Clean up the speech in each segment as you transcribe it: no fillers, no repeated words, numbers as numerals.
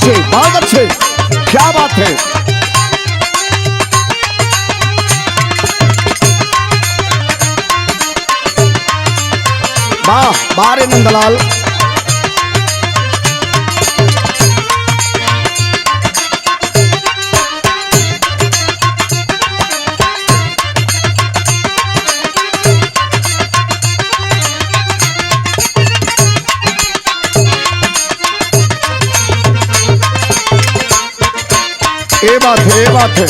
बहुत अच्छे, क्या बात है। वाह वाह रे नंदलाल। ये बात है, ये बात है।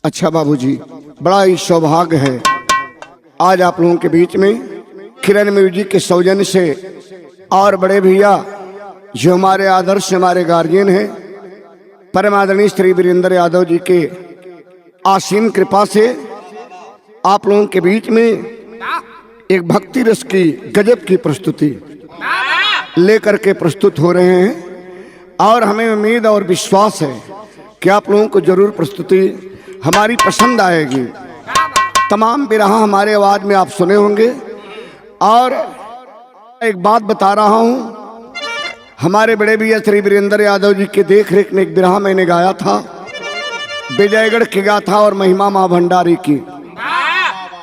अच्छा बाबूजी, बड़ा ही सौभाग्य है आज आप लोगों के बीच में किरण म्यूजिक के सौजन्य से और बड़े भैया जो हमारे आदर्श हमारे गार्जियन हैं परम आदरणीय श्री वीरेंद्र यादव जी के असीम कृपा से आप लोगों के बीच में एक भक्ति रस की गजब की प्रस्तुति लेकर के प्रस्तुत हो रहे हैं और हमें उम्मीद और विश्वास है कि आप लोगों को जरूर प्रस्तुति हमारी पसंद आएगी। तमाम बिरहा हमारे आवाज में आप सुने होंगे और एक बात बता रहा हूं, हमारे बड़े भैया श्री वीरेंद्र यादव जी के देख रेख में एक बिरहा मैंने गाया था, विजयगढ़ की गाथा और महिमा मां भंडारी की।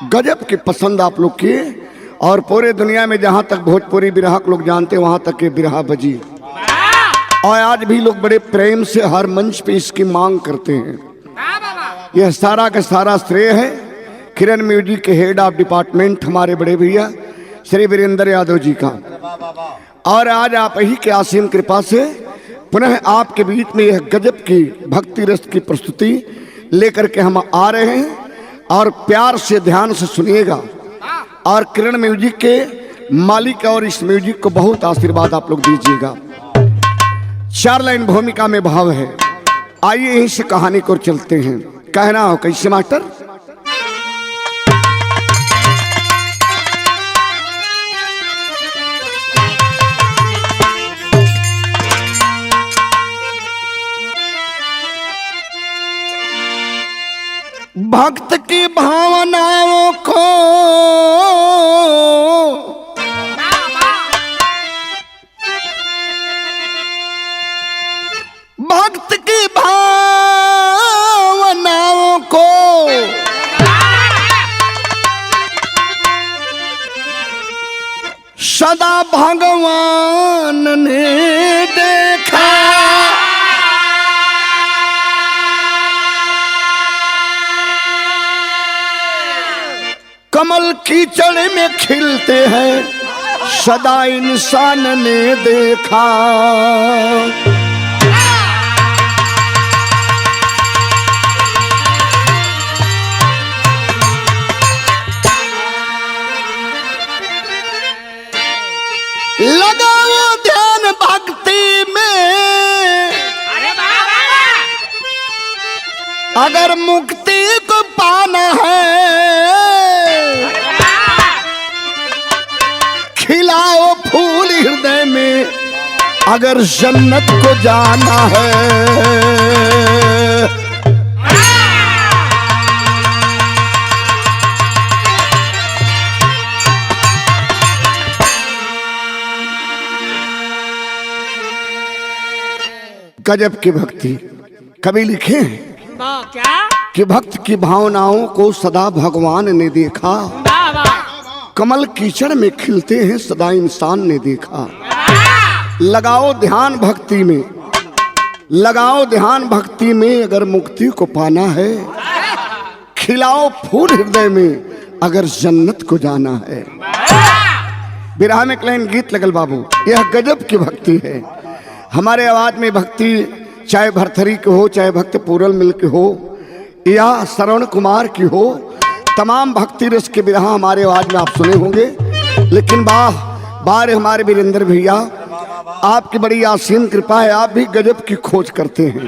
गजब की पसंद आप लोग की और पूरे दुनिया में जहां तक भोजपुरी बिरहा को लोग जानते वहां तक ये बिरहा बजी और आज भी लोग बड़े प्रेम से हर मंच पे इसकी मांग करते हैं। यह सारा का सारा श्रेय है किरण म्यूजिक के हेड ऑफ डिपार्टमेंट हमारे बड़े भैया श्री वीरेंद्र यादव जी का। और आज आप ही के असीम कृपा से पुनः आपके बीच में यह गजब की भक्ति रस की प्रस्तुति लेकर के हम आ रहे हैं और प्यार से ध्यान से सुनिएगा और किरण म्यूजिक के मालिक और इस म्यूजिक को बहुत आशीर्वाद आप लोग दीजिएगा। 4 लाइन भूमिका में भाव है, आइए यहीं से कहानी को चलते हैं। कहना हो कैसे मास्टर? भक्त की भावनाओं को भक्त की भावनाओं को सदा भगवान ने देखा। कमल कीचड़ में खिलते हैं सदा इंसान ने देखा। लगाओ ध्यान भक्ति में अगर मुक्ति को पाना है, खिलाओ फूल हृदय में अगर जन्नत को जाना है। गजब की भक्ति कभी लिखे क्या कि भक्त की भावनाओं को सदा भगवान ने देखा। कमल कीचड़ में खिलते हैं सदा इंसान ने देखा। लगाओ ध्यान भक्ति में, लगाओ ध्यान भक्ति में अगर मुक्ति को पाना है, खिलाओ फूल हृदय में अगर जन्नत को जाना है। विरह में एक लाइन गीत लगल बाबू, यह गजब की भक्ति है। हमारे आवाज में भक्ति चाहे भरथरी की हो, चाहे भक्त पूरल मिल की हो, या श्रवण कुमार की हो, तमाम भक्ति रस के विरह हमारे आवाज में आप सुने होंगे। लेकिन बार हमारे वीरेंद्र भैया, आपकी बड़ी आसीम कृपा है, आप भी गजब की खोज करते हैं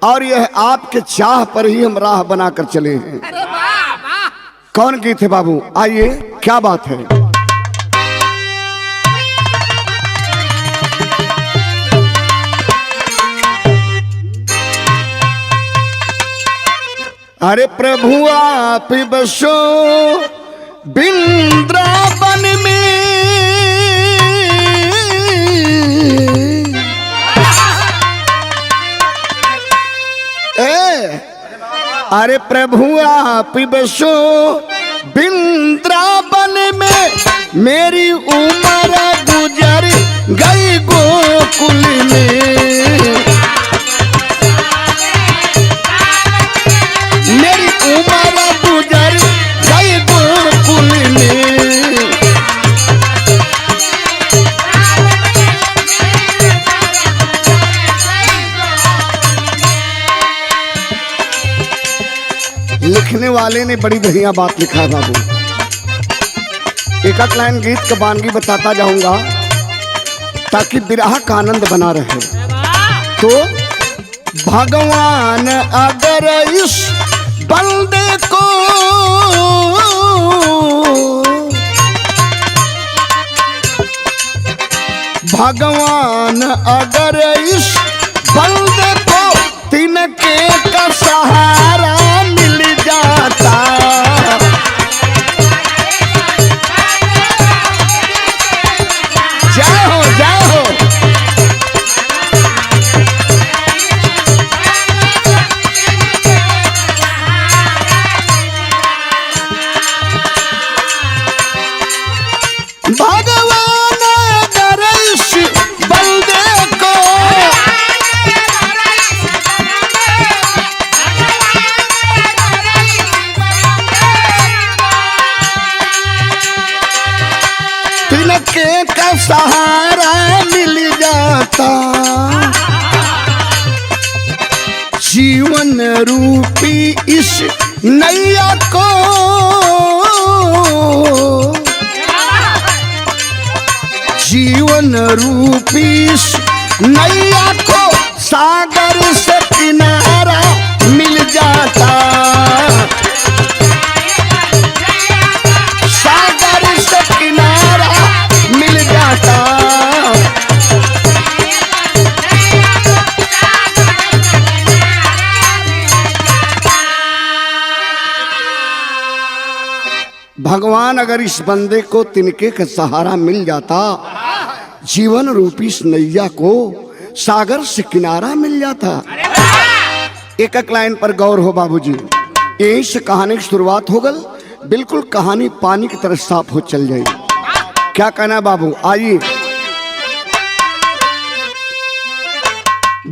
और यह आपके चाह पर ही हम राह बनाकर चले हैं। कौन गीत है बाबू, आइए क्या बात है। अरे प्रभु आप बसो वृंदावन में, अरे प्रभु आप बसो वृंदावन में, मेरी उम्र गुजर गई गोकुल में, मेरी उम्र गुजर गई गोकुल में। लिखने वाले ने बड़ी बढ़िया बात लिखा है बाबू। एक लाइन गीत का बानगी बताता जाऊंगा ताकि विरह का आनंद बना रहे। तो भगवान अगर इस बंदे को भगवान अगर इस बंदे को तिनके का सहारा मिल जाता, जय हो जय हो। भगवान अगर इस बंदे को तिनके का सहारा मिल जाता, जीवन रूपी इस नैया को, जीवन रूपी इस नैया को सागर से किनारा मिल जाता, सागर से किनारा मिल जाता। भगवान अगर इस बंदे को तिनके का सहारा मिल जाता, जीवन रूपी इस नैया को सागर से किनारा मिल जाता। एक एक लाइन पर गौर हो बाबूजी, यहीं से कहानी की शुरुआत हो गल, बिल्कुल कहानी पानी की तरह साफ हो चल जाएगी। क्या कहना बाबू, आइए।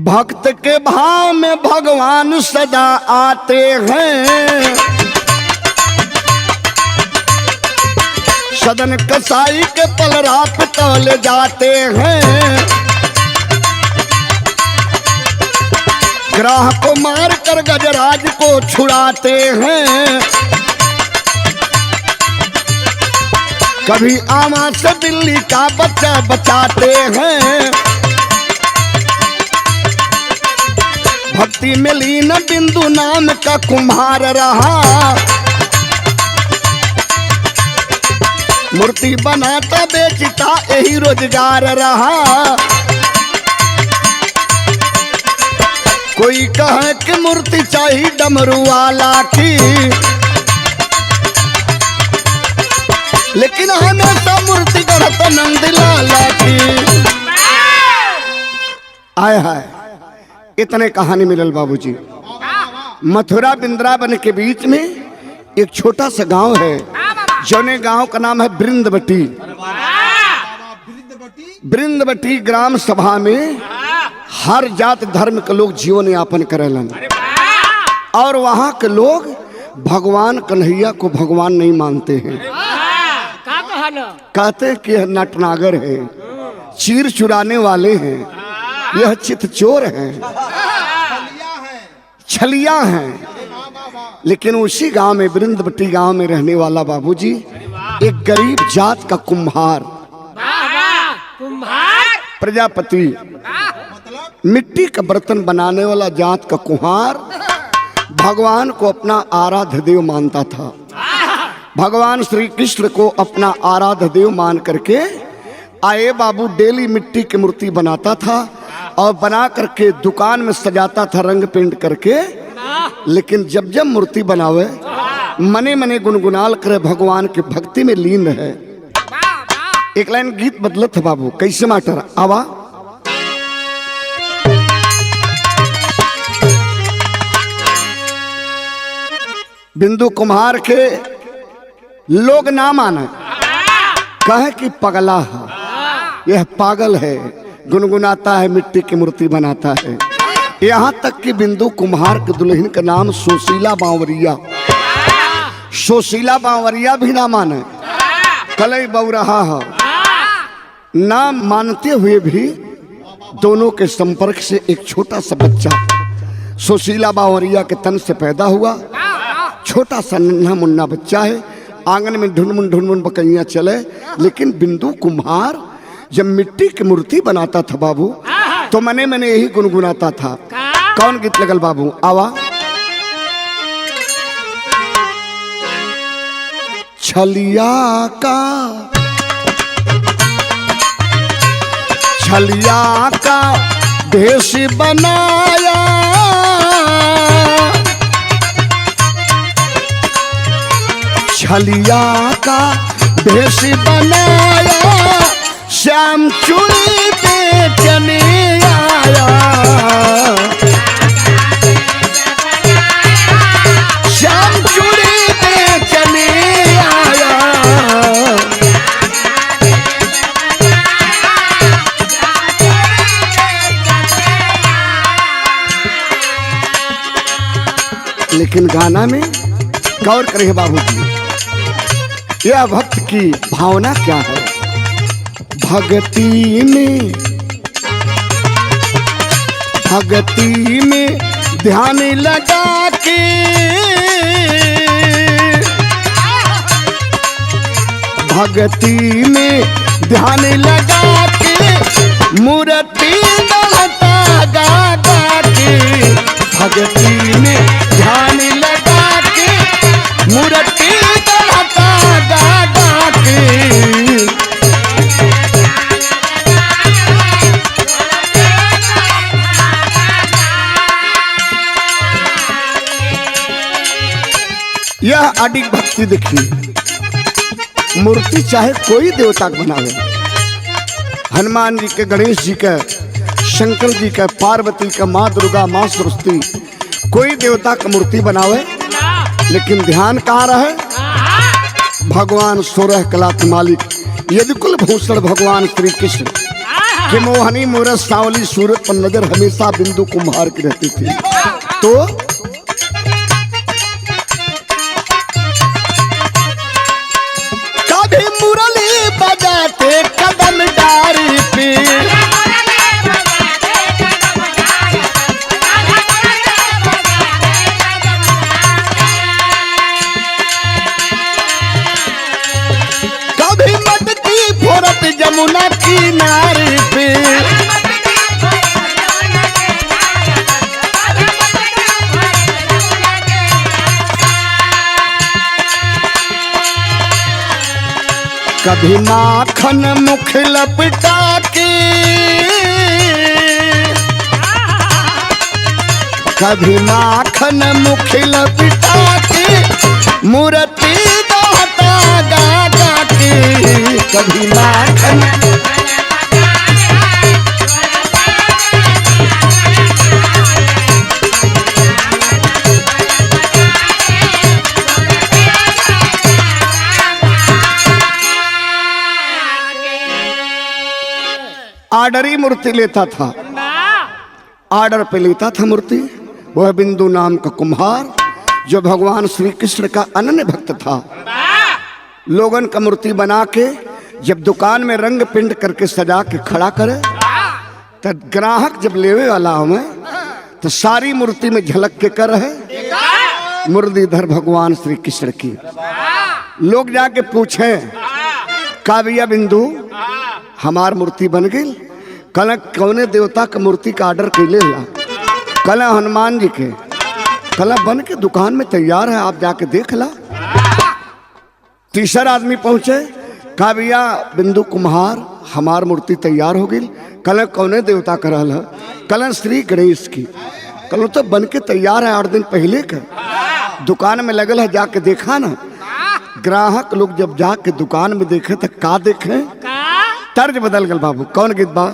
भक्त के भाव में भगवान सदा आते हैं, सदन कसाई के पलरा पे तौले जाते हैं, ग्राह को मार कर गजराज को छुड़ाते हैं, कभी आमा से बिल्ली का बच्चा बचाते हैं, भक्ति में लीन बिंदु नाम का कुम्हार रहा, मूर्ति बनाता बेचता यही रोजगार रहा, कोई कहे कि मूर्ति चाहिए डमरू वाला की, लेकिन हमेशा मूर्ति गढ़त नंद लाला की। आय हाय, इतने कहानी मिलल बाबूजी। मथुरा वृंदावन के बीच में एक छोटा सा गांव है, जौने गांव का नाम है वृंदवटी। वृंदवटी ग्राम सभा में हर जात धर्म के लोग जीवन यापन करेलन और वहां के लोग भगवान कन्हैया को भगवान नहीं मानते हैं। कहते हैं कि यह नटनागर है, चीर चुराने वाले हैं, यह चित चोर हैं, छलिया हैं। लेकिन उसी गांव में, वृंदवटी गांव में रहने वाला बाबूजी एक गरीब जात का कुम्हार प्रजापति, मिट्टी का बर्तन बनाने वाला जात का कुम्हार भगवान को अपना आराध्य देव मानता था। भगवान श्री कृष्ण को अपना आराध्य देव मान करके आए बाबू डेली मिट्टी की मूर्ति बनाता था और बना करके दुकान में सजाता था रंग पेंट करके। लेकिन जब जब मूर्ति बनावे मने मने गुनगुनाल करे, भगवान के भक्ति में लीन रहे। एक लाइन गीत बदलत है बाबू, कैसे मास्टर आवा। बिंदु कुम्हार के लोग ना माने, कहे कि पगला है, यह पागल है, गुनगुनाता है, मिट्टी की मूर्ति बनाता है। यहाँ तक कि बिंदु कुम्हार के दुल्हन का नाम सुशीला बावरिया, सुशीला बावरिया भी ना माने, कलई बउ रहा है। ना मानते हुए भी दोनों के संपर्क से एक छोटा सा बच्चा सुशीला बावरिया के तन से पैदा हुआ। छोटा सा नन्हा मुन्ना बच्चा है, आंगन में ढुनमुन बकैया चले। लेकिन बिंदु कुम्हार जब मिट्टी की मूर्ति बनाता था बाबू तो मने मने यही गुनगुनाता था। कौन गीत लगल बाबू आवा। छलिया का भेष बनाया, छलिया का भेष बनाया, श्याम चूड़ी बेचने आया, श्याम चूड़ी बेचने आया। लेकिन गाना में गौर करिए बाबूजी, यह भक्त की भावना क्या है। भक्ति में ध्यान लगा के, भक्ति में ध्यान लगा के, मूर्ति गाता गा गा के, भक्ति में ध्यान लगा के, मूर्ति गाता गा गा के। यह अडिग भक्ति देखिए, मूर्ति चाहे कोई देवता का बनावे, हनुमान जी के, गणेश जी का, शंकर जी का, पार्वती का, माँ दुर्गा, माँ सरस्वती, कोई देवता का मूर्ति बनावे। लेकिन ध्यान कहाँ रहे, भगवान 16 कला के मालिक यदुकुल भूषण भगवान श्री कृष्ण के मोहनी मूरत सावली सूरत पर नजर हमेशा बिंदु कुम्हार की रहती थी। तो कभी मुरली बजाते कदम डारी पे, कभी मटकी फोरत जमुना किनारे पे, कभी माखन मुख लपटा के, कभी माखन मुख लपटा के, मूर्ति गाता गा गा के, कभी माखन ऑर्डर ही मूर्ति लेता था, ऑर्डर पे लेता था मूर्ति वह बिंदु नाम का कुम्हार जो भगवान श्री कृष्ण का अनन्य भक्त था। लोगन का मूर्ति बना के जब दुकान में रंग पिंड करके सजा के खड़ा करे तो ग्राहक जब लेवे वाला हमें तो सारी मूर्ति में झलक के कर है मुरलीधर भगवान श्री कृष्ण की। लोग जाके पूछे का भैया बिंदु हमार मूर्ति बन गई? कल कौने देवता का मूर्ति का ऑर्डर कैले ला? कल हनुमान जी के। कल बन के दुकान में तैयार है, आप जाके देख ला। तीसरा आदमी पहुंचे का भैया बिंदु कुम्हार हमार मूर्ति तैयार हो गई। कल कौने देवता का रहल है? कल श्री गणेश की। कल तो बन के तैयार है 8 दिन पहले का, दुकान में लगल है, जाके देखा ना। ग्राहक लोग जब जाके दुकान में देखे तो का देखे? तर्ज बदल गल बाबू। कौन गीत बा?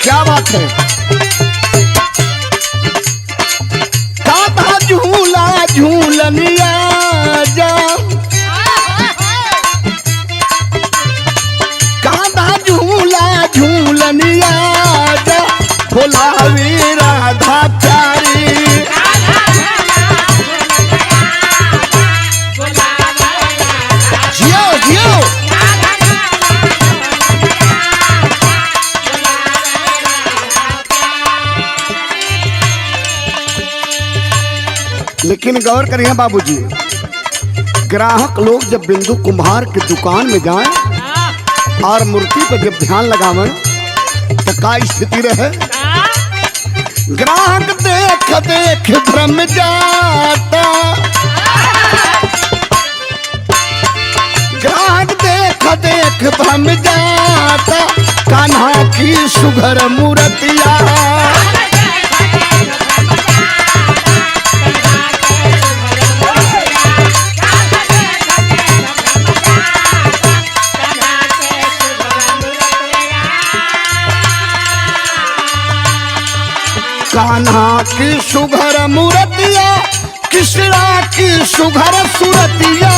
क्या बात है? काता झूला झूलनिया जा, काता झूला झूलनिया जा, भोलावी राधा प्यारी। जियो जियो लेकिन गौर करिए बाबूजी, ग्राहक लोग जब बिंदु कुम्हार की दुकान में जाएं और मूर्ति पर जब ध्यान लगावें तो का स्थिति रहे? ग्राहक देख देख भ्रम जाता, ग्राहक देख देख भ्रम जाता, कान्हा की सुघर मूर्तिया। कान्हा की सुघर मूर्तिया, कृष्णा की सुघर सूरतिया।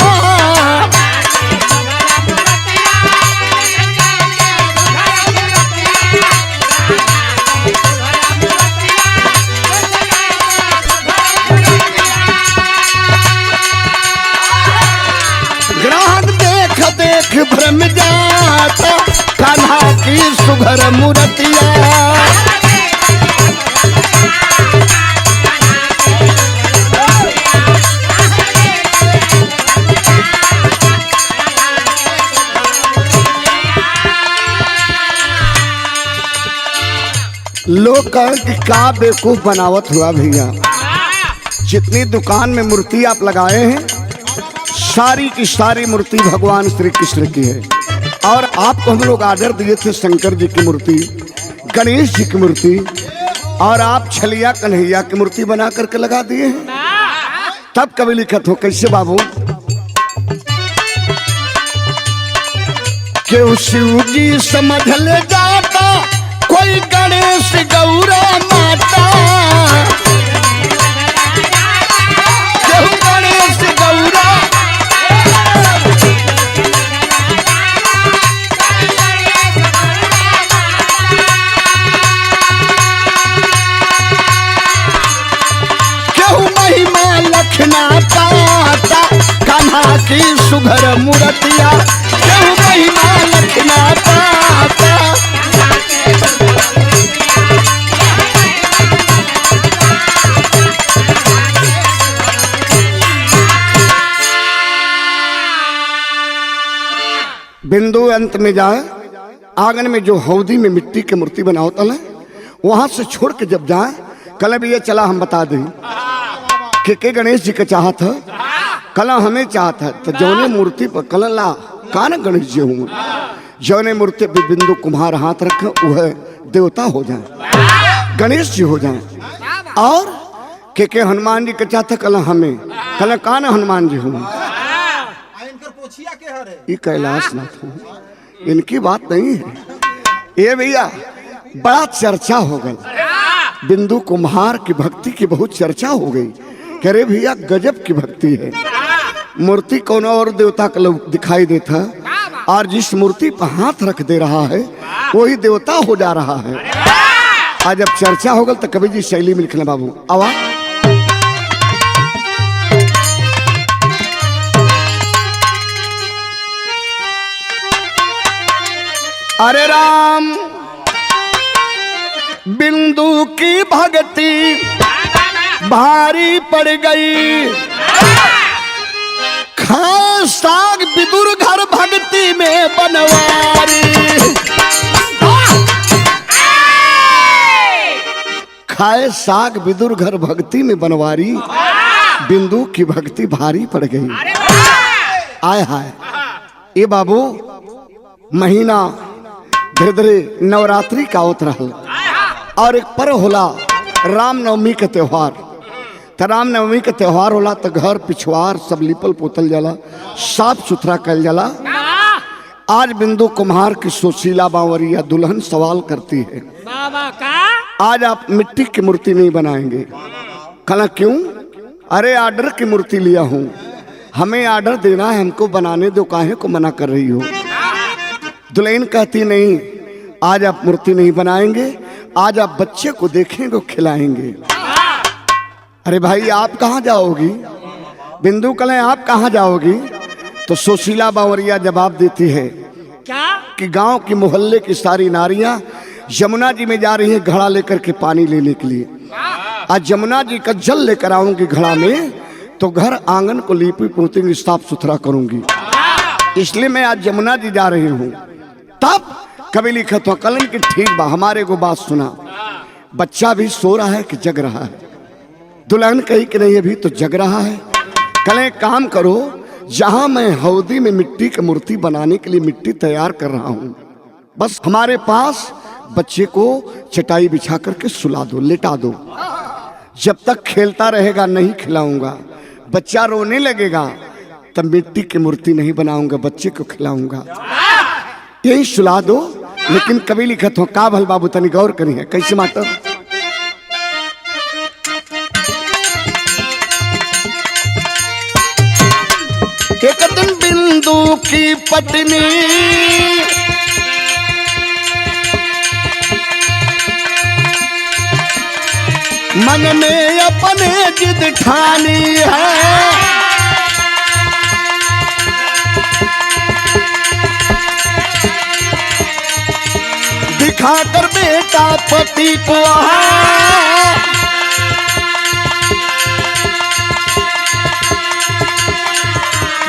ग्राहक देख देख भ्रम जाता, कान्हा की सुघर मूर्तिया। लोग कहें कि का बेवकूफ बनावत हुआ भैया। जितनी दुकान में मूर्ति आप लगाए हैं सारी की सारी मूर्ति भगवान श्री कृष्ण की है। और आपको हम लोग आर्डर दिए थे शंकर जी की मूर्ति, गणेश जी की मूर्ति, और आप छलिया कन्हैया की मूर्ति बना करके लगा दिए हैं। तब कभी लिखत हो कैसे बाबू? क्यों शिव जी समझ ले जाता, कोई गणेश गौरा माता। क्यों गणेश गौरा, क्यों महिमा लखना पाता, कान्हा की सुघर मूर्तिया। क्यों महिमा लखना पाता, बिंदु अंत में जाए आंगन में जो हौदी में मिट्टी की मूर्ति बनाओ तल वहां से छोड़ के जब जाए कल भी ये चला हम बता दें कि गणेश जी का चाहत है, कल हमें चाहत है। तो जौने मूर्ति पर कल ला कान गणेश जी हूँ, जौने मूर्ति पे बिंदु कुम्हार हाथ रखे वह देवता हो जाए, गणेश जी हो जाए। और के हनुमान जी का चाहत कल हमें, कल कान हनुमान जी हूँ। ये कैलाश नाथ हूँ, इनकी बात नहीं है। ये भैया बड़ा चर्चा हो गई, बिंदु कुम्हार की भक्ति की बहुत चर्चा हो गई। कह रहे भैया गजब की भक्ति है। मूर्ति कौन और देवता का लोग दिखाई देता, और जिस मूर्ति पर हाथ रख दे रहा है वही देवता हो जा रहा है। आज जब चर्चा होगा तो कवि जी शैली में लिखना बाबू आवा। अरे राम बिंदु की भक्ति भारी पड़ गई, खाए साग विदुर घर भक्ति में बनवारी। खाए साग विदुर घर भक्ति में बनवारी, बिंदु की भक्ति भारी पड़ गई। आय हाय ये बाबू महीना धीरे धीरे नवरात्रि का आवत रहल और एक पर्व होला रामनवमी के त्योहार। तो रामनवमी के त्योहार होला तो घर पिछवार सब लिपल पोतल जाला, साफ सुथरा कल जाला। आज बिंदु कुम्हार की सुशीला बावरिया दुल्हन सवाल करती है, बाबा का आज आप मिट्टी की मूर्ति नहीं बनाएंगे? कहना क्यों? अरे आर्डर की मूर्ति लिया हूँ, हमें आर्डर देना है, हमको बनाने दो, काहे को मना कर रही हो? दुल्हन कहती नहीं, आज आप मूर्ति नहीं बनाएंगे, आज आप बच्चे को देखेंगे खिलाएंगे। अरे भाई आप कहाँ जाओगी? बिंदु कहें आप कहाँ जाओगी? तो सुशीला बावरिया जवाब देती है क्या कि गांव की मोहल्ले की सारी नारियां यमुना जी में जा रही हैं घड़ा लेकर के पानी लेने के लिए। आज यमुना जी का जल लेकर आऊंगी घड़ा में तो घर आंगन को लीपी पोतेंगी, साफ सुथरा करूंगी, इसलिए मैं आज यमुना जी जा रही हूँ। तब कभी लिखा तो कलन की ठीक बा, हमारे को बात सुना, बच्चा भी सो रहा है कि जग रहा है? दुल्हन कही कि नहीं अभी तो जग रहा है। कल काम करो, जहां मैं हौदी में मिट्टी की मूर्ति बनाने के लिए मिट्टी तैयार कर रहा हूं, बस हमारे पास बच्चे को चटाई बिछा करके सुला दो, लेटा दो, जब तक खेलता रहेगा नहीं खिलाऊंगा, बच्चा रोने लगेगा तब मिट्टी की मूर्ति नहीं बनाऊंगा, बच्चे को खिलाऊंगा, यही सुला दो। लेकिन कभी लिखत हो का भल बाबू तनी गौर करी है कैसे मास्टर? एक दिन बिंदु की पत्नी मन में अपने जिद ठानी है, दिखाकर बेटा पति को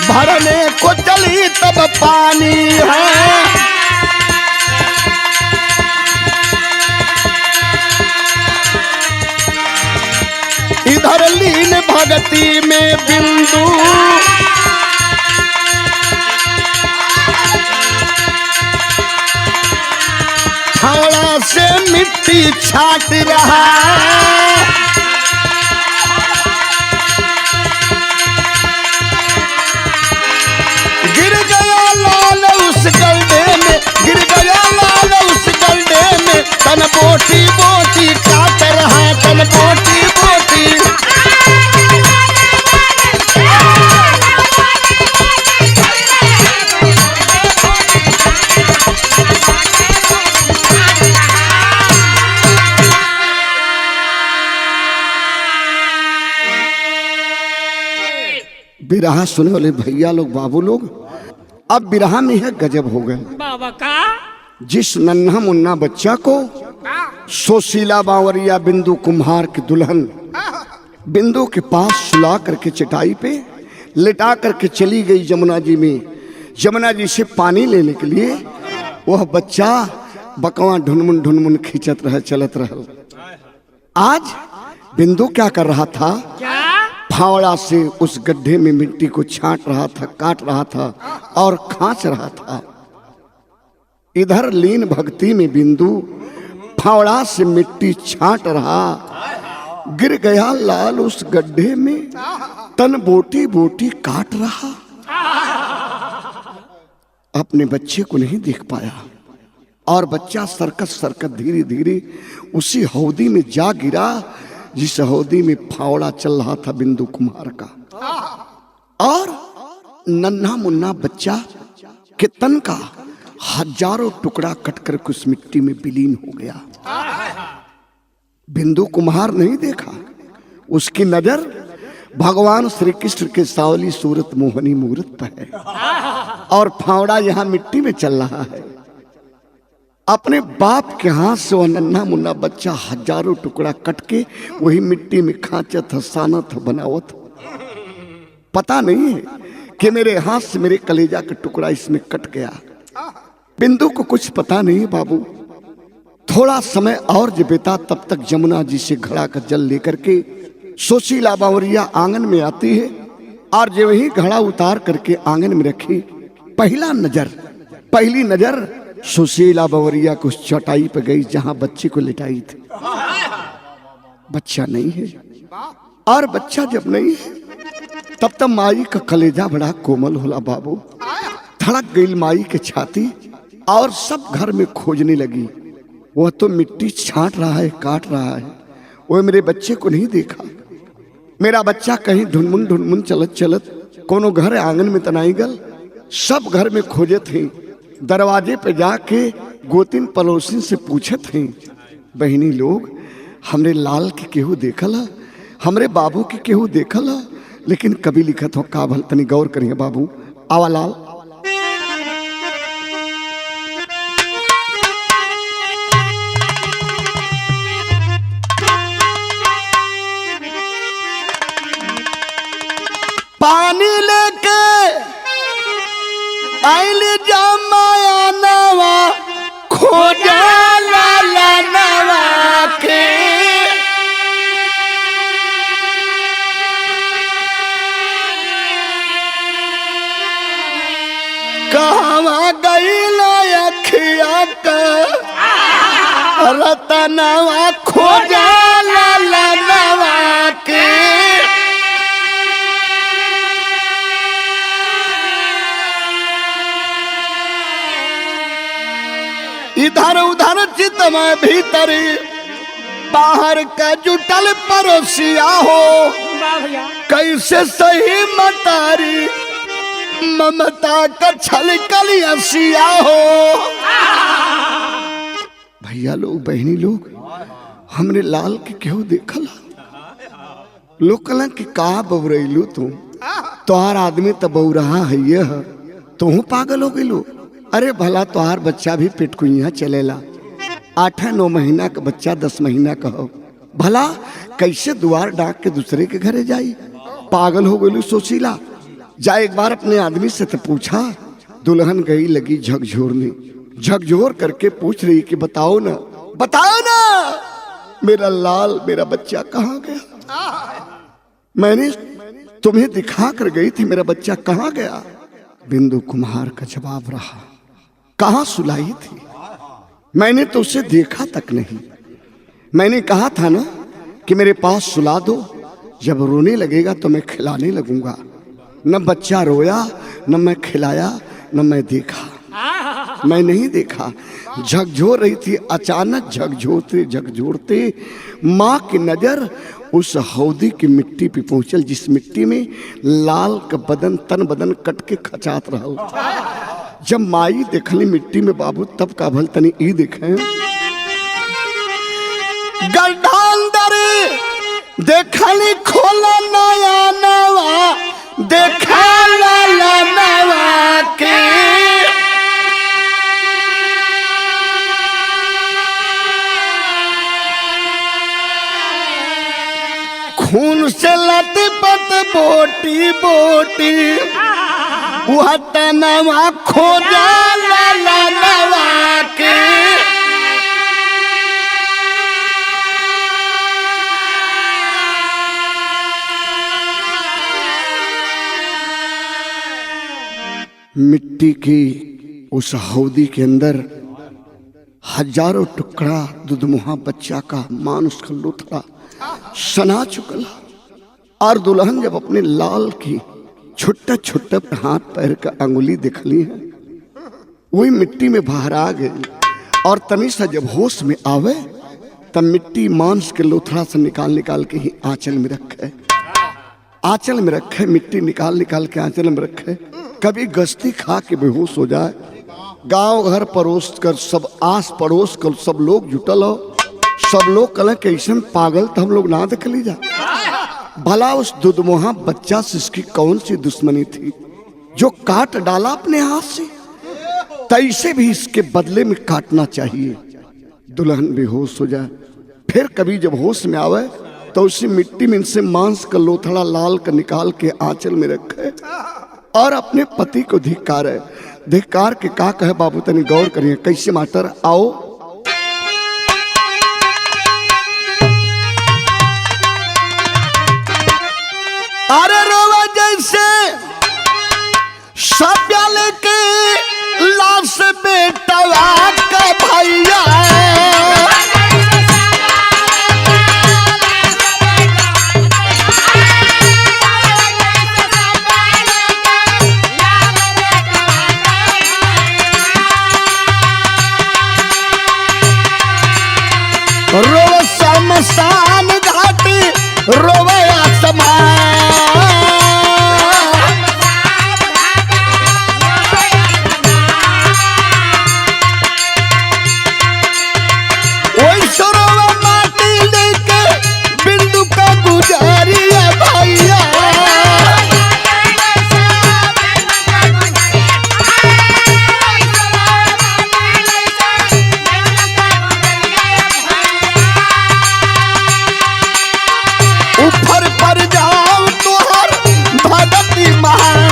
भरने को चली तब पानी है, इधर लीन भक्ति में बिंदु फावड़ा से मिट्टी छाट रहा, गिर गया लाल उस गड्ढे में, गिर गया लाल उस गड्ढे में, तन बोटी बोटी काट रहा, तन बोटी बोटी। बिरहा सुने वाले भैया लोग, बाबू लोग, अब बिरहा में है गजब हो गए बाबा का। जिस नन्हा मुन्ना बच्चा को सुशीला बावरिया बिंदु कुम्हार की दुल्हन बिंदु के पास सुला करके चटाई पे लेटा करके चली गई यमुना जी में, यमुना जी से पानी लेने के लिए, वह बच्चा बकवा ढुनमुन ढुनमुन खींचत रह चलत रह। आज बिंदु क्या कर रहा था? फावड़ा से उस गड्ढे में मिट्टी को छांट रहा था, काट रहा था और खांच रहा था। इधर लीन भक्ति में बिंदु फावड़ा से मिट्टी छांट रहा, गिर गया लाल उस गड्ढे में, तन बोटी बोटी काट रहा, अपने बच्चे को नहीं देख पाया और बच्चा सरकत सरकत धीरे धीरे उसी हौदी में जा गिरा जिस हौदी में फावड़ा चल रहा था बिंदु कुम्हार का। और नन्हा मुन्ना बच्चा कि तन का हजारों टुकड़ा कटकर उस मिट्टी में विलीन हो गया। बिंदु कुम्हार नहीं देखा, उसकी नजर भगवान श्री कृष्ण के सावली सूरत मोहनी मूरत पर है और फावड़ा यहां मिट्टी में चल रहा है। अपने बाप के हाथ से वह नन्हा मुन्ना बच्चा हजारों टुकड़ा कट के वही मिट्टी में खांचत सानत बनावत। पता नहीं है कि मेरे हाथ से मेरे कलेजा का टुकड़ा इसमें कट गया। बिंदु को कुछ पता नहीं बाबू। थोड़ा समय और जब बीता तब तक जमुना जी से घड़ा का जल लेकर के सुशीला बावरिया आंगन में आती है और जब वही घड़ा उतार करके आंगन में रखी, पहली नजर सुशीला बावरिया को उस चटाई पर गई जहां बच्चे को लिटाई थी। बच्चा नहीं है, और बच्चा जब नहीं है तब तक माई का कलेजा बड़ा कोमल होला बाबू। धड़क गई माई के छाती और सब घर में खोजने लगी। वह तो मिट्टी छांट रहा है, काट रहा है, वो मेरे बच्चे को नहीं देखा। मेरा बच्चा कहीं ढुनमुन चलत चलत कोनो घर आंगन में तनाई गल। सब घर में खोजे थे, दरवाजे पे जाके गोतिन पड़ोसिन से पूछे थे, बहनी लोग हमरे लाल के केहू देखला, हमरे बाबू के केहू देखला, लेकिन कभी लिखत हो का भल तनी गौर करिए बाबू। आवा लाल। पानी लेके आइली जमाया नवा खोजा लाला नवा के। कहवा गईल अखिया का रतनवा खोजा लाला नवा के। इधर उधर चित में भीतर बाहर का जुटल परोसिया हो, कैसे सही मतारी ममता का छलकल हसिया हो। भैया लोग बहनी लोग हमने लाल के क्यों देखला। लोग कहला कि का बबरैलू तुम, तोहार आदमी तो बौरहा है, तुम पागल हो गई। अरे भला तोहार बच्चा भी पेटकुइया चलेला, 8-9 महीना का बच्चा 10 महीना का हो, भला कैसे द्वार डाक के दूसरे के घरे जाई। पागल हो गई सुशीला। जा एक बार अपने आदमी से तो पूछा। दुल्हन गई लगी झकझोरने, झकझोर करके पूछ रही कि बताओ ना मेरा लाल, मेरा बच्चा कहाँ गया। मैंने तुम्हें दिखा कर गई थी, मेरा बच्चा कहाँ गया। बिंदु कुम्हार का जवाब रहा, कहाँ सुलाई थी, मैंने तो उसे देखा तक नहीं। मैंने कहा था ना कि मेरे पास सुला दो, जब रोने लगेगा तो मैं खिलाने लगूंगा। न बच्चा रोया, न मैं खिलाया, न मैं देखा। मैं नहीं देखा। झकझोर रही थी। अचानक झकझोरते माँ की नजर उस हौदी की मिट्टी पे पहुंचल, जिस मिट्टी में लाल का तन बदन कट के खचात रहा। जब माई देखली मिट्टी में बाबू, तब का भल तनी ई देखे। गड्ढा अंदर देखली खोला नया नवा, देखा लाला नवा के। खून से लटपट बोटी वह तनवा खोजा लाला नवा के। मिट्टी की उस हौदी के अंदर हजारों टुकड़ा दुधमुहा बच्चा का मानुष का लुथड़ा सना चुकला। और दुल्हन जब अपने लाल की छोटा छोटा हाथ पैर का अंगुली दिखली है, वही मिट्टी में बाहर आ गई। और तनी सा जब होश में आवे तब मिट्टी मांस के लोथड़ा से निकाल के ही आंचल में रखे, मिट्टी निकाल के आंचल में रखे। कभी गश्ती खा के बेहोश हो जाए। गांव घर पड़ोस कर सब आस पड़ोस कर सब लोग जुटल हो, सब लोग कल कैसन पागल तो हम लोग ना देख ली जा। भला उस दुधमुहा बच्चा से इसकी कौन सी दुश्मनी थी जो काट डाला अपने हाथ से? तैसे भी इसके बदले में काटना चाहिए। दुल्हन बेहोश हो जाए, फिर कभी जब होश में आवे तो उसी मिट्टी में इनसे मांस का लोथड़ा लाल का निकाल के आंचल में रखे और अपने पति को धिक्कारे। धिक्कार के का कहे बाबू, तनी गौर करिए कैसे मास्टर। आओ अरे रोवा जैसे सब्या लेके लाश बेटा का भैया, रोवे शमशान घाटी रोवे आसमान, वही रोवे माटी लेके बिंदु का गुजारिया भैया। ऊपर पर जाओ तुहर भगती महान,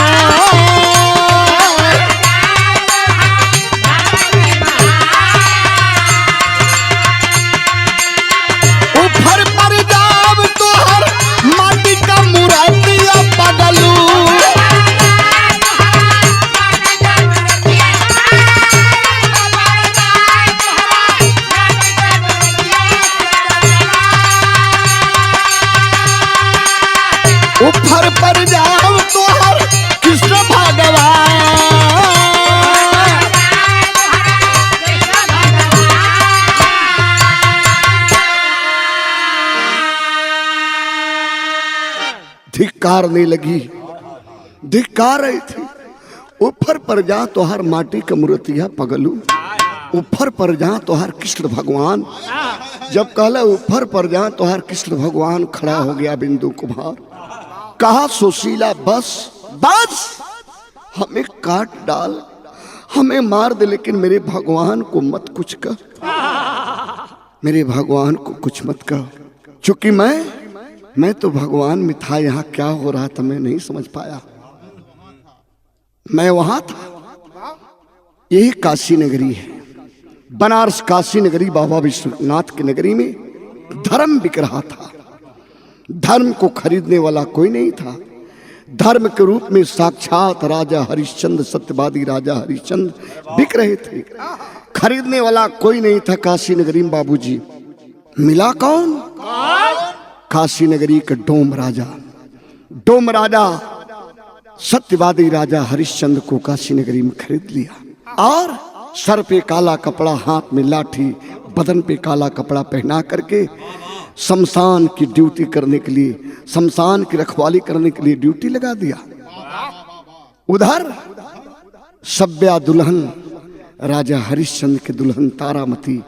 ऊपर पर जाओ तुहर माटी का मुरातिया पगलू, ऊपर पर जाओ तुहर कृष्ण भगवान। धिक्कारने लगी, धिक्कार रही थी। ऊपर पर जा तुहर माटी का मूर्तिया पगलू, ऊपर पर जा तुहर कृष्ण भगवान। जब कहला ऊपर पर जा तुहर कृष्ण भगवान, खड़ा हो गया बिंदु कुमार। कहा सुशीला बस बस, हमें काट डाल, हमें मार दे, लेकिन मेरे भगवान को मत कुछ कर, मेरे भगवान को कुछ मत कर। चूंकि मैं तो भगवान में था, यहाँ क्या हो रहा था मैं नहीं समझ पाया। मैं वहां था, यही काशी नगरी है, बनारस काशी नगरी, बाबा विश्वनाथ की नगरी में धर्म बिक रहा था। धर्म को खरीदने वाला कोई नहीं था। धर्म के रूप में साक्षात राजा हरिश्चंद्र, सत्यवादी राजा हरिश्चंद्र बिक रहे थे। खरीदने वाला कोई नहीं था काशी नगरी में। बाबूजी मिला कौन? काशी नगरी का डोम राजा। डोम राजा सत्यवादी राजा हरिश्चंद्र को काशी नगरी में खरीद लिया और सर पे काला कपड़ा, हाथ में लाठी, बदन पे काला कपड़ा पहना करके शमशान की ड्यूटी करने के लिए, शमशान की रखवाली करने के लिए ड्यूटी लगा दिया। उधर सभ्या दुल्हन राजा हरिश्चंद्र के दुल्हन तारामती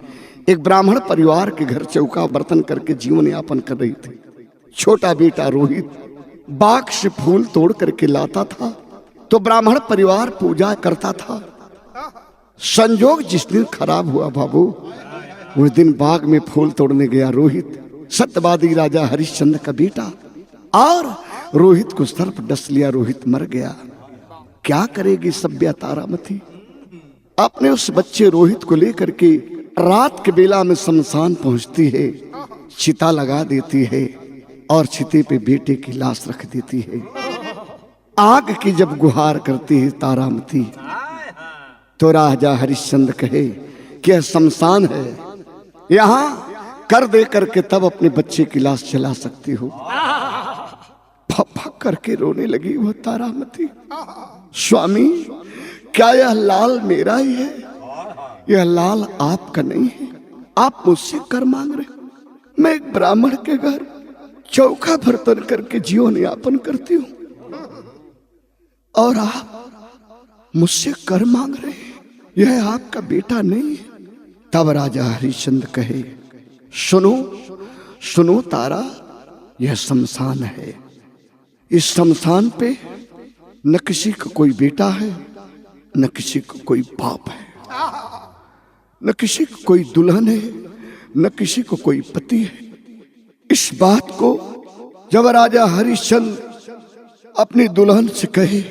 एक ब्राह्मण परिवार के घर चौका बर्तन करके जीवन यापन कर रही थी। छोटा बेटा रोहित बाग से फूल तोड़ करके लाता था तो ब्राह्मण परिवार पूजा करता था। संजोग जिस दिन खराब हुआ बाबू, उस दिन बाग में फूल तोड़ने गया रोहित, सत्यवादी राजा हरिश्चंद्र का बेटा, और रोहित को सर पर डस लिया। रोहित मर गया। क्या करेगी सभ्या तारामती? अपने उस बच्चे रोहित को लेकर के रात के बेला में शमशान पहुंचती है, चिता लगा देती है और चिते पे बेटे की लाश रख देती है। आग की जब गुहार करती है तारामती, तो राजा हरिश्चंद्र कहे कि यह शमशान है, यहां कर दे करके तब अपने बच्चे की लाश जला सकती हो। फक करके रोने लगी वो तारामती। स्वामी, क्या यह लाल मेरा ही है? यह लाल आपका नहीं है। आप मुझसे कर मांग रहे? मैं एक ब्राह्मण के घर चौका बर्तन करके जीवन यापन करती हूँ और मुझसे कर मांग रहे हैं, यह आपका बेटा नहीं है। तब राजा हरिश्चंद्र कहे, सुनो सुनो तारा, यह शमशान है। इस शमशान पे न किसी का कोई बेटा है, न किसी का कोई बाप है, न किसी को कोई दुल्हन है, न किसी को कोई पति है। इस बात को जब राजा हरिश्चंद्र अपनी दुल्हन से कहे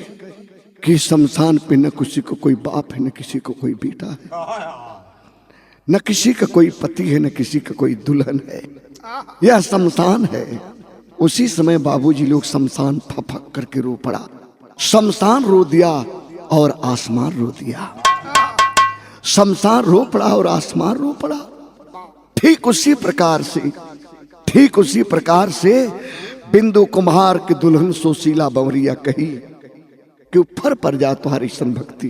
कि शमशान पे न किसी को कोई बाप है, न किसी को कोई बेटा है, न किसी का कोई पति है, न किसी का कोई दुल्हन है, यह शमशान है। उसी समय बाबूजी लोग शमशान फक करके रो पड़ा। शमशान रो दिया और आसमान रो दिया। शमशान रो पड़ा और आसमान रो पड़ा। ठीक उसी प्रकार से बिंदु कुम्हार की दुल्हन सुशीला बवरिया कही कि ऊपर पर जा तुम्हारी संभक्ति,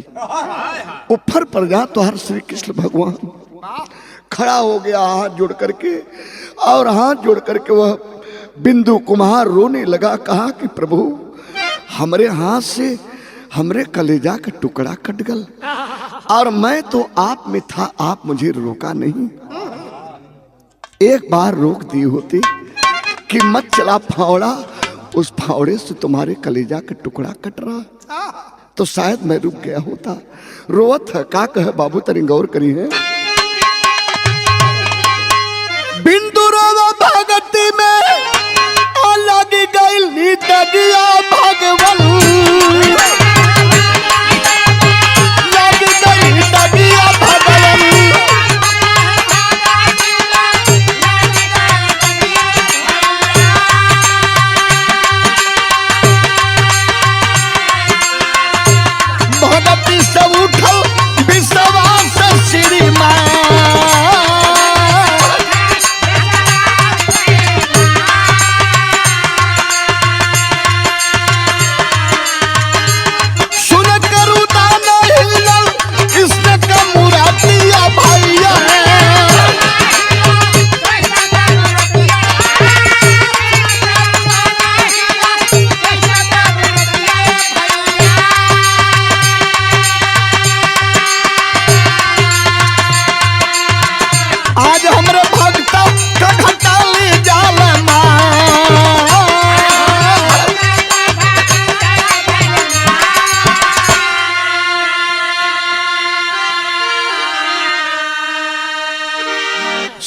ऊपर पर जा तुम्हारे श्री कृष्ण भगवान। खड़ा हो गया हाथ जोड़ करके, और हाथ जोड़ करके वह बिंदु कुम्हार रोने लगा। कहा कि प्रभु, हमरे हाथ से हमरे कलेजा का टुकड़ा कट गल, और मैं तो आप में था, आप मुझे रोका नहीं। एक बार रोक दी होती कि मत चला फावड़ा, उस फावड़े से तुम्हारे कलेजा का टुकड़ा कट रहा, तो शायद मैं रुक गया होता। रोवत है का कहे बाबू, तनी गौर करी है। बिंदु रोवा भगती में लगी गई नीतिया भगवन, लगी गई नीतिया भगवन। भगती से उठल विश्वास श्री मां,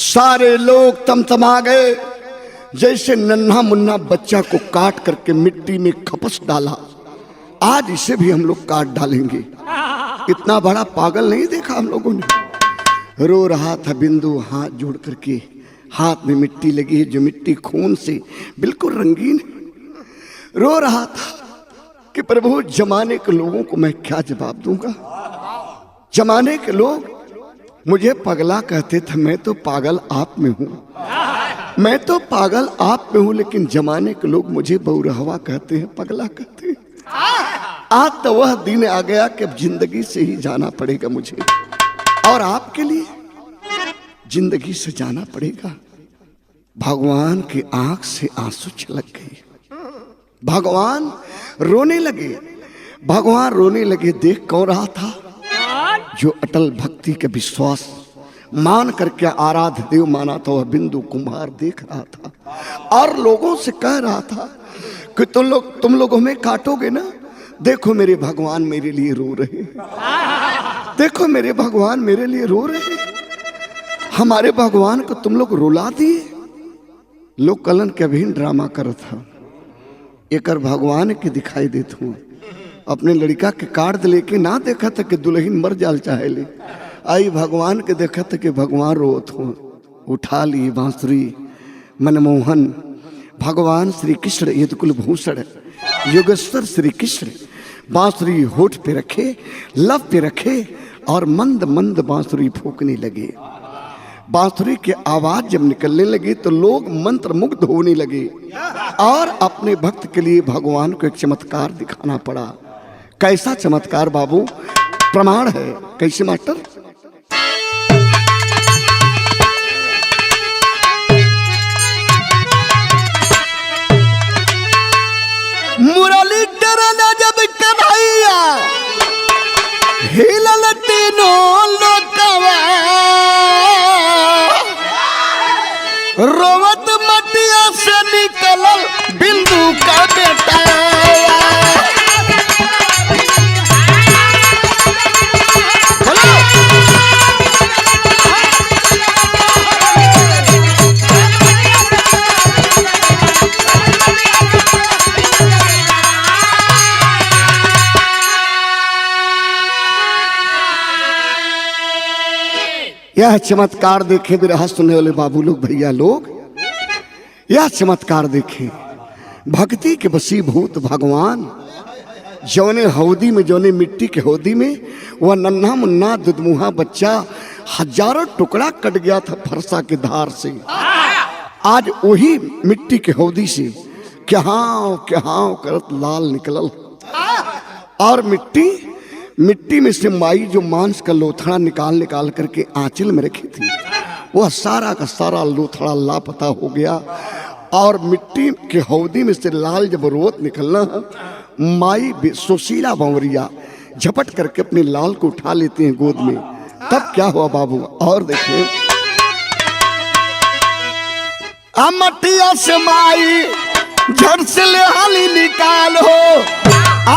सारे लोग तमतमा गए। जैसे नन्हा मुन्ना बच्चा को काट करके मिट्टी में खपस डाला, आज इसे भी हम लोग काट डालेंगे। इतना बड़ा पागल नहीं देखा हम लोगों ने। रो रहा था बिंदु हाथ जोड़ करके, हाथ में मिट्टी लगी है जो मिट्टी खून से बिल्कुल रंगीन है। रो रहा था कि प्रभु, जमाने के लोगों को मैं क्या जवाब दूंगा। जमाने के लोग मुझे पगला कहते थे, मैं तो पागल आप में हूं, मैं तो पागल आप में हूं, लेकिन जमाने के लोग मुझे बहुरहवा कहते हैं, पगला कहते हैं। आज तो वह दिन आ गया कि अब जिंदगी से ही जाना पड़ेगा मुझे, और आपके लिए जिंदगी से जाना पड़ेगा। भगवान की आंख से आंसू छलक गए, भगवान रोने लगे। भगवान रोने लगे, देख कौन रहा था? जो अटल भक्ति के विश्वास मान करके आराध्य देव माना था, वह बिंदु कुम्हार देख रहा था और लोगों से कह रहा था कि तुम लोग हमें काटोगे ना, देखो मेरे भगवान मेरे लिए रो रहे, देखो मेरे भगवान मेरे लिए रो रहे। हमारे भगवान को तुम लोग रुला दिए। लोग कलन के अभिन्न ड्रामा कर था, एक भगवान के दिखाई देते हूँ। अपने लड़का के कार्ड लेके ना देखा था कि दुल्हन मर जाल चाहे ले, आई भगवान के देखा था कि भगवान रोत हो। उठा ली बांसुरी मनमोहन, भगवान श्री कृष्ण यदुकुल भूषण योगेश्वर श्री कृष्ण बांसुरी होठ पे रखे, लब पे रखे और मंद मंद बांसुरी फूकने लगे। बांसुरी की आवाज जब निकलने लगी तो लोग मंत्र मुग्ध होने लगे, और अपने भक्त के लिए भगवान को एक चमत्कार दिखाना पड़ा। कैसा चमत्कार बाबू? प्रमाण है। कैसे मास्टर? मुरली डरना जब कन्हैया तीनों लोकवा रोवत मटिया से निकलल बिंदु का बेटा। यह चमत्कार देखे बिरहा सुनने वाले बाबू लोग, भैया लोग, यह चमत्कार देखे। भक्ति के वशीभूत भगवान जौने हौदी में, जौने मिट्टी के हौदी में वह नन्हा मुन्ना दुधमुहा बच्चा हजारों टुकड़ा कट गया था फरसा के धार से, आज वही मिट्टी के हौदी से क्या करत लाल निकलल। और मिट्टी में से माई जो मांस का लोथड़ा निकाल करके आंचल में रखी थी, वह सारा का सारा लोथड़ा लापता हो गया। और मिट्टी के हौदी में से लाल जब रोत निकलना, माई सुशीला बंवरिया झपट करके अपने लाल को उठा लेते हैं गोद में। तब क्या हुआ बाबू, और देखिए, मटिया से माई झट से ले हाली निकाल हो,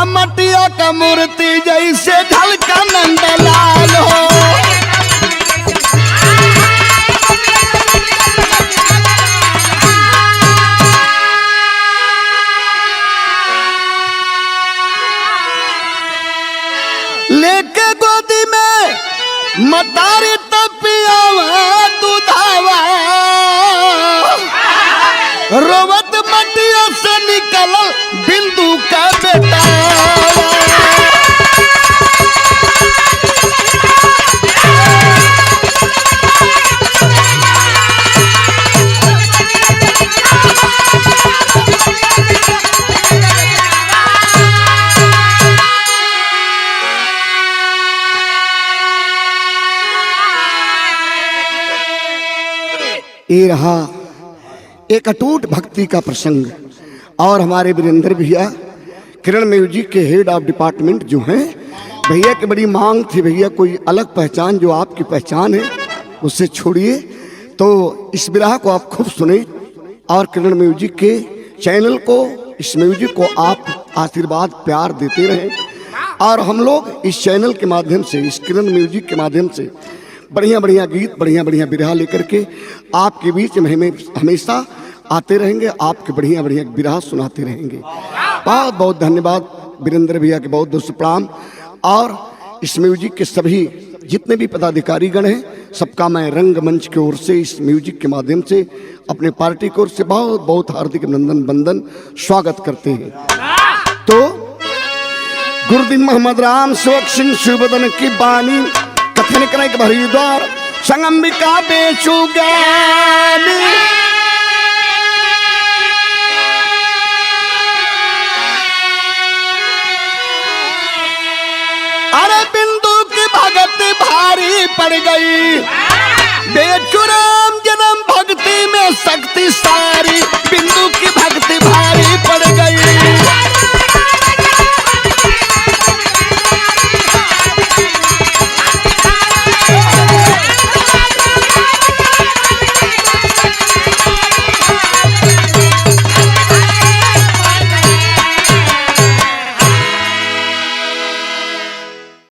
मटिया का मूर्ति जैसे ढलका नंदलाल हो। लेके गोदी में मतारी तपियावा दूधावा रोवत मटिया से निकल बिंदु का बेटा। ये रहा एक अटूट भक्ति का प्रसंग। और हमारे वीरेंद्र भैया किरण म्यूजिक के हेड ऑफ डिपार्टमेंट जो हैं, भैया की बड़ी मांग थी, भैया कोई अलग पहचान जो आपकी पहचान है उससे छोड़िए। तो इस बिरहा को आप खूब सुने और किरण म्यूजिक के चैनल को, इस म्यूजिक को आप आशीर्वाद प्यार देते रहें। और हम लोग इस चैनल के माध्यम से, इस किरण म्यूजिक के माध्यम से बढ़िया बढ़िया गीत, बढ़िया बढ़िया बिरहा लेकर के आपके बीच में हमेशा आते रहेंगे, आपके बढ़िया बढ़िया बिरहा सुनाते रहेंगे। बहुत बहुत धन्यवाद वीरेंद्र भैया के, बहुत बहुत प्रणाम। और इस म्यूजिक के सभी जितने भी पदाधिकारी गण हैं, सबका मैं रंगमंच की ओर से, इस म्यूजिक के माध्यम से, अपने पार्टी की ओर से बहुत बहुत हार्दिक अभिनंदन वंदन स्वागत करते हैं। तो गुरुदीन मोहम्मद राम सेवक सिंह शिवबदन की बानी कथन करें भरी द्वार संगम्बिका बेचू ज्ञानी। अरे बिंदु की भगत भारी पड़ गई, बेचू राम जन्म भक्ति में शक्ति सारी, बिंदु की